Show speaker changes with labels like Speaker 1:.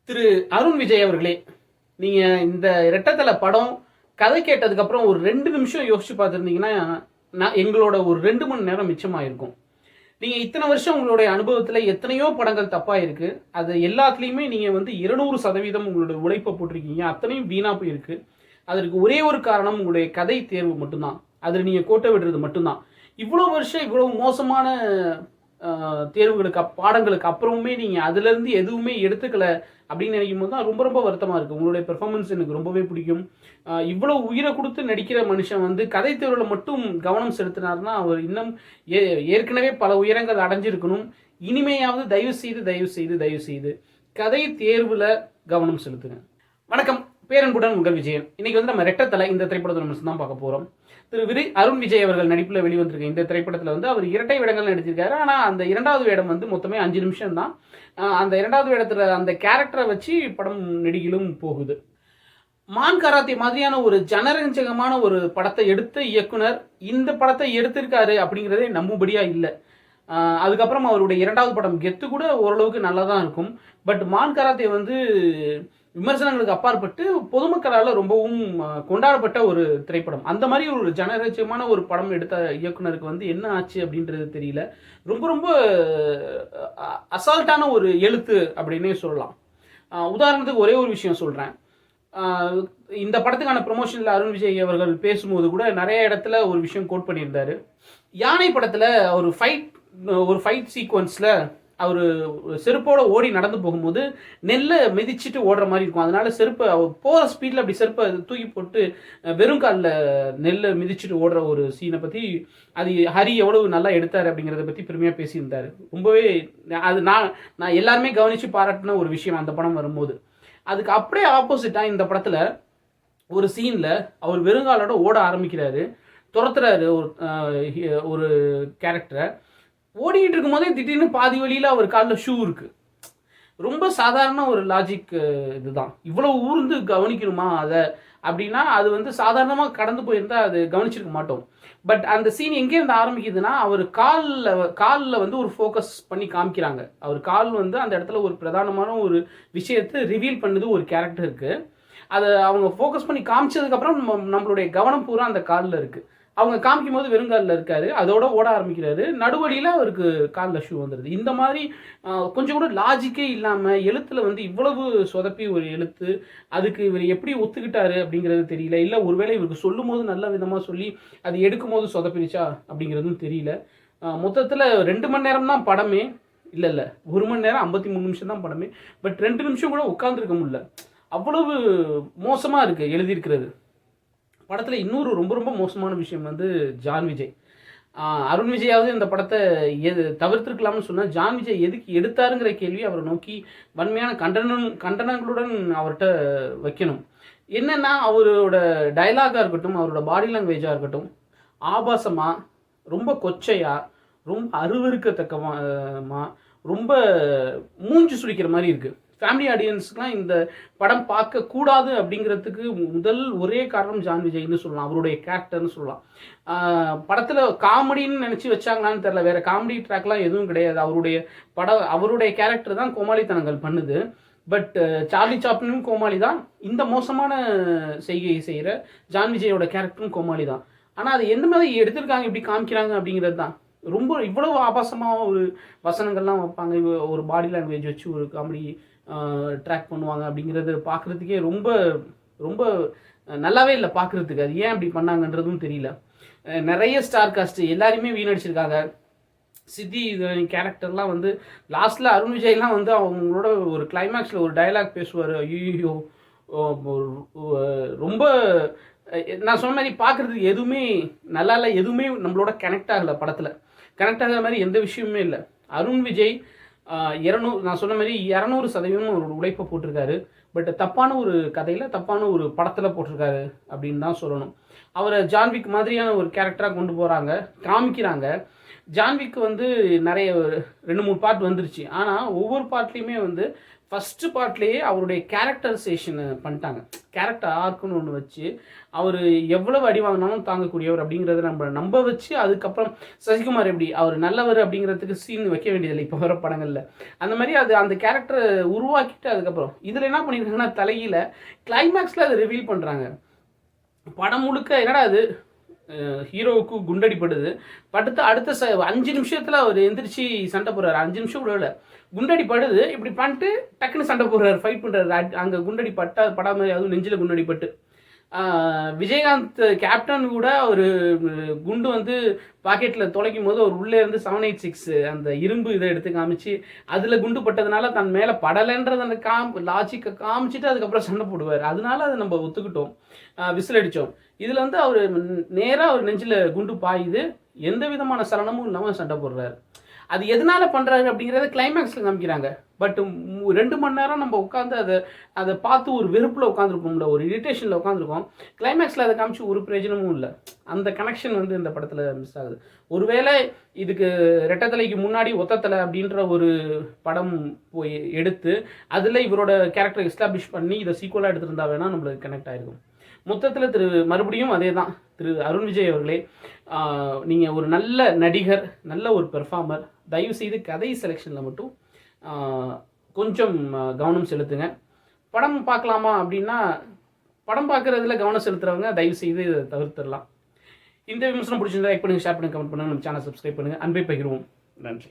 Speaker 1: திரு அருண் விஜய் அவர்களே, நீங்க இந்த ரெட்டத்தல படம் கதை கேட்டதுக்கப்புறம் ஒரு 2 நிமிஷம் யோசிச்சு பார்த்துருந்தீங்கன்னா, எங்களோட ஒரு 2 மணி நேரம் மிச்சமாயிருக்கும். நீங்க இத்தனை வருஷம் உங்களுடைய அனுபவத்துல எத்தனையோ படங்கள் தப்பா இருக்கு. அது எல்லாத்துலயுமே நீங்க வந்து 200% உங்களுடைய உழைப்ப போட்டிருக்கீங்க. அத்தனையும் வீணா போயிருக்கு. அதற்கு ஒரே ஒரு காரணம் உங்களுடைய கதை தேர்வு மட்டும்தான். அதுல நீங்க கோட்ட விடுறது மட்டும்தான். இவ்வளோ வருஷம் இவ்வளவு மோசமான தேர்வுகளுக்கு பாடங்களுக்கு அப்புறமுமே நீங்க அதிலிருந்து எதுவுமே எடுத்துக்கல அப்படின்னு நினைக்கும் போது தான் ரொம்ப ரொம்ப வருத்தமா இருக்கு. உங்களுடைய பெர்ஃபார்மன்ஸ் எனக்கு ரொம்பவே பிடிக்கும். இவ்வளவு உயிரை கொடுத்து நடிக்கிற மனுஷன் வந்து கதை தேர்வுல மட்டும் கவனம் செலுத்தினார்னா அவர் இன்னும் ஏற்கனவே பல உயரங்கள் அடைஞ்சிருக்கணும். இனிமையாவது தயவு செய்து தயவு செய்து தயவு செய்து கதை தேர்வுல கவனம் செலுத்துங்க. வணக்கம், பேரன்புடன் உங்கள் விஜயன். இன்னைக்கு வந்து நம்ம ரெட்டத்தலை இந்த திரைப்படத்தை நம்ம தான் பார்க்க போறோம். திரு அருண் விஜய் அவர்கள் நடிப்பில் வெளிவந்திருக்க இந்த திரைப்படத்தில் வந்து அவர் இரட்டை வேடங்கள் நடிச்சிருக்காரு. ஆனால் அந்த இரண்டாவது வேடம் வந்து மொத்தமே 5 நிமிஷம் தான். அந்த இரண்டாவது வேடத்தில் அந்த கேரக்டரை வச்சு படம் நெடுகிலும் போகுது. மான் கராத்தே மாதிரியான ஒரு ஜனரஞ்சகமான ஒரு படத்தை எடுத்த இயக்குனர் இந்த படத்தை எடுத்திருக்காரு அப்படிங்கிறதே நம்பும்படியா இல்லை. அதுக்கப்புறம் அவருடைய இரண்டாவது படம் கெத்து கூட ஓரளவுக்கு நல்லா தான் இருக்கும். பட் மான் கராத்தே வந்து விமர்சனங்களுக்கு அப்பாற்பட்டு பொதுமக்களால் ரொம்பவும் கொண்டாடப்பட்ட ஒரு திரைப்படம். அந்த மாதிரி ஒரு ஜனரஞ்சகமான ஒரு படம் எடுத்த இயக்குனருக்கு வந்து என்ன ஆச்சு அப்படின்றது தெரியல. ரொம்ப ரொம்ப அசால்ட்டான ஒரு எழுத்து அப்படின்னே சொல்லலாம். உதாரணத்துக்கு ஒரே ஒரு விஷயம் சொல்கிறேன். இந்த படத்துக்கான ப்ரொமோஷனில் அருண் விஜய் அவர்கள் பேசும்போது கூட நிறைய இடத்துல ஒரு விஷயம் கோட் பண்ணியிருந்தாரு. யானை படத்தில் ஒரு ஃபைட் சீக்வன்ஸில் அவர் செருப்போட ஓடி நடந்து போகும்போது நெல்லை மிதிச்சுட்டு ஓடுற மாதிரி இருக்கும். அதனால செருப்பை போகிற ஸ்பீடில் அப்படி செருப்பை தூக்கி போட்டு வெறும் காலில் நெல்லை மிதிச்சுட்டு ஓடுற ஒரு சீனை பற்றி அது ஹரி எவ்வளவு நல்லா எடுத்தார் அப்படிங்கிறத பற்றி பெருமையாக பேசியிருந்தார். ரொம்பவே அது நான் எல்லாருமே கவனித்து பாராட்டின ஒரு விஷயம் அந்த படம் வரும்போது. அதுக்கு அப்படியே ஆப்போசிட்டாக இந்த படத்தில் ஒரு சீனில் அவர் வெறுங்காலோட ஓட ஆரம்பிக்கிறாரு, துரத்துறாரு ஒரு கேரக்டரை. ஓடிக்கிட்டு இருக்கும் போதே திடீர்னு பாதி வழியில் அவர் காலில் ஷூ இருக்குது. ரொம்ப சாதாரண ஒரு லாஜிக் இதுதான். இவ்வளோ ஊர்ந்து கவனிக்கணுமா அதை அப்படின்னா அது வந்து சாதாரணமாக கடந்து போயிருந்தால் அது கவனிச்சிருக்க மாட்டோம். பட் அந்த சீன் எங்கேருந்து ஆரம்பிக்குதுன்னா அவர் காலில் வந்து ஒரு ஃபோக்கஸ் பண்ணி காமிக்கிறாங்க. அவர் கால் வந்து அந்த இடத்துல ஒரு பிரதானமான ஒரு விஷயத்தை ரிவீல் பண்ணுது ஒரு கேரக்டருக்கு. அதை அவங்க ஃபோக்கஸ் பண்ணி காமிச்சதுக்கப்புறம் நம்மளுடைய கவனம் பூரா அந்த காலில் இருக்குது. அவங்க காமிக்கும் போது வெறுங்காலில் இருக்காரு, அதோட ஓட ஆரம்பிக்கிறாரு. நடுவழியில் அவருக்கு காலில் ஷூ வந்துடுது. இந்த மாதிரி கொஞ்சம் கூட லாஜிக்கே இல்லாமல் எழுத்தில் வந்து இவ்வளவு சொதப்பி ஒரு எழுத்து, அதுக்கு இவர் எப்படி ஒத்துக்கிட்டாரு அப்படிங்கிறது தெரியல. இல்லை ஒருவேளை இவருக்கு சொல்லும் போது நல்ல விதமாக சொல்லி அது எடுக்கும் போது சொதப்பிடுச்சா அப்படிங்கிறதும் தெரியல. மொத்தத்தில் 2 மணி நேரம் தான் படமே. இல்லை 1 மணி நேரம் 53 நிமிஷம் தான் படமே. பட் 2 நிமிஷம் கூட உட்காந்துருக்க முடியல. அவ்வளவு மோசமாக இருக்குது எழுதியிருக்கிறது. படத்தில் இன்னொரு ரொம்ப ரொம்ப மோசமான விஷயம் வந்து ஜான் விஜய். அருண் விஜயாவது இந்த படத்தை தவிர்த்திருக்கலாம்னு சொன்னால் ஜான் விஜய் எதுக்கு எடுத்தாருங்கிற கேள்வி அவரை நோக்கி வன்மையான கண்டனங்களுடன் அவர்கிட்ட வைக்கணும். என்னென்னா அவரோட டைலாகாக இருக்கட்டும், அவரோட பாடி லாங்குவேஜாக இருக்கட்டும், ஆபாசமாக, ரொம்ப கொச்சையாக, ரொம்ப அருவருக்கத்தக்கமாக, ரொம்ப மூஞ்சி சுழிக்கிற மாதிரி இருக்குது. ஃபேமிலி ஆடியன்ஸ்க்குலாம் இந்த படம் பார்க்கக்கூடாது அப்படிங்கிறதுக்கு ஒரே காரணம் ஜான் விஜய்னு சொல்லலாம், அவருடைய கேரக்டர்னு சொல்லலாம். படத்தில் காமெடின்னு நினச்சி வச்சாங்களான்னு தெரில, வேறு காமெடி ட்ராக்லாம் எதுவும் கிடையாது. அவருடைய கேரக்டர் தான் கோமாளித்தனங்கள் பண்ணுது. பட் சார்லி சாப்ளினும் கோமாளி தான், இந்த மோசமான செய்கையை செய்கிற ஜான் விஜயோட கேரக்டரும் கோமாளி தான். ஆனால் அது எந்த மாதிரி எடுத்திருக்காங்க, எப்படி காமிக்கிறாங்க அப்படிங்கிறது தான் ரொம்ப இவ்வளவு ஆபாசமாக ஒரு வசனங்கள்லாம் வைப்பாங்க. ஒரு பாடி லாங்குவேஜ் வச்சு ஒரு காமெடி ட்ராக் பண்ணுவாங்க அப்படிங்கிறது பார்க்குறதுக்கே ரொம்ப ரொம்ப நல்லாவே இல்லை பார்க்குறதுக்கு. அது ஏன் அப்படி பண்ணாங்கன்றதும் தெரியல. நிறைய ஸ்டார் காஸ்ட் எல்லாருமே வீணடிச்சிருக்காங்க. சித்தி கேரக்டர்லாம் வந்து லாஸ்ட்டில் அருண் விஜய்லாம் வந்து அவங்களோட ஒரு கிளைமேக்ஸில் ஒரு டைலாக் பேசுவார். ஐயோ ரொம்ப நான் சொன்ன மாதிரி பார்க்குறதுக்கு எதுவுமே நல்லா இல்லை, எதுவுமே நம்மளோட கனெக்ட் ஆகலை. படத்தில் கனெக்ட் ஆகிற மாதிரி எந்த விஷயமுமே இல்லை. அருண் விஜய் 200 நான் சொன்ன மாதிரி 200% ஒரு உழைப்பை போட்டிருக்காரு. பட் தப்பான ஒரு கதையில் தப்பான ஒரு படத்தில் போட்டிருக்காரு அப்படின்னு தான் சொல்லணும். அவரை ஜான்விக் மாதிரியான ஒரு கேரக்டராக கொண்டு போகிறாங்க, காமிக்கிறாங்க. ஜான்விக் வந்து நிறைய 2-3 பார்ட் வந்துருச்சு. ஆனால் ஒவ்வொரு பார்ட்லேயுமே வந்து ஃபஸ்ட்டு பார்ட்லேயே அவருடைய கேரக்டரைசேஷனை பண்ணிட்டாங்க. கேரக்டர் ஆர்க்குன்னு ஒன்று வச்சு அவர் எவ்வளவு அடி வாங்கினாலும் தாங்கக்கூடியவர் அப்படிங்கிறத நம்ம நம்ப வச்சு, அதுக்கப்புறம் சசிகுமார் எப்படி அவர் நல்லவர் அப்படிங்கிறதுக்கு சீன் வைக்க வேண்டியதில்லை இப்போ வர படங்களில். அந்த மாதிரி அது அந்த கேரக்டரை உருவாக்கிட்டு அதுக்கப்புறம் இதில் என்ன பண்ணியிருக்காங்கன்னா தலையில் கிளைமேக்ஸில் அதை ரிவீல் பண்ணுறாங்க. படம் முழுக்க என்னடா அது ஹீரோவுக்கு குண்டடிப்படுது, படுத்து அடுத்த 5 நிமிஷத்தில் அவர் எந்திரிச்சு சண்டை போடுறாரு. 5 நிமிஷம் கூட இல்லை, குண்டடி படுது, இப்படி பண்ணிட்டு டக்குன்னு சண்டை போடுறாரு, ஃபைட் பண்ணுறாரு. அங்கே குண்டடி படா மாதிரி, அதுவும் நெஞ்சில் குண்டடி பட்டு. விஜயகாந்த் கேப்டன் கூட ஒரு குண்டு வந்து பாக்கெட்டில் தொலைக்கும் போது அவர் உள்ளே இருந்து 786 அந்த இரும்பு இதை எடுத்து காமிச்சு அதில் குண்டு பட்டதுனால தன் மேலே படலைன்றது அந்த லாஜிக்கை காமிச்சிட்டு அதுக்கப்புறம் சண்டை போடுவார். அதனால அதை நம்ம ஒத்துக்கிட்டோம், விசில் அடித்தோம். இதில் வந்து அவர் நேராக அவர் நெஞ்சில் குண்டு பாயுது, எந்த விதமான சலனமும் இல்லாமல் சண்டை போடுறாரு. அது எதனால பண்ணுறாரு அப்படிங்கிறத கிளைமேக்ஸில் காமிக்கிறாங்க. பட் 2 மணி நேரம் நம்ம உட்காந்து அதை பார்த்து ஒரு வெறுப்பில் உட்காந்துருப்போம்ல, ஒரு இரிட்டேஷனில் உட்காந்துருக்கோம். கிளைமேக்ஸில் அதை காமிச்சு ஒரு பிரயோஜனமும் இல்லை. அந்த கனெக்ஷன் வந்து இந்த படத்தில் மிஸ் ஆகுது. ஒருவேளை இதுக்கு ரெட்டத்தலைக்கு முன்னாடி ஒத்தத்தலை அப்படின்ற ஒரு படம் போய் எடுத்து அதில் இவரோட கேரக்டரை எஸ்டாப்ளிஷ் பண்ணி இதை சீக்குவலாக எடுத்திருந்தா வேணால் நம்மளுக்கு கனெக்ட் ஆகிருக்கும். மொத்தத்தில் மறுபடியும் அதே தான், அருண் விஜய் அவர்களே, நீங்கள் ஒரு நல்ல நடிகர், நல்ல ஒரு பெர்ஃபார்மர். தயவுசெய்து கதை செலெக்ஷனில் மட்டும் கொஞ்சம் கவனம் செலுத்துங்க. படம் பார்க்கலாமா அப்படின்னா, படம் பார்க்குறதுல கவனம் செலுத்துகிறவங்க தயவுசெய்து தவிர்த்துடலாம். இந்த விமர்சனம் பிடிச்சிருந்தா லைக் பண்ணுங்கள், ஷேர் பண்ணுங்கள், கமெண்ட் பண்ணுங்கள், நம்ம சேனல் சப்ஸ்கிரைப் பண்ணுங்கள். அன்பை பகிர்வோம். நன்றி.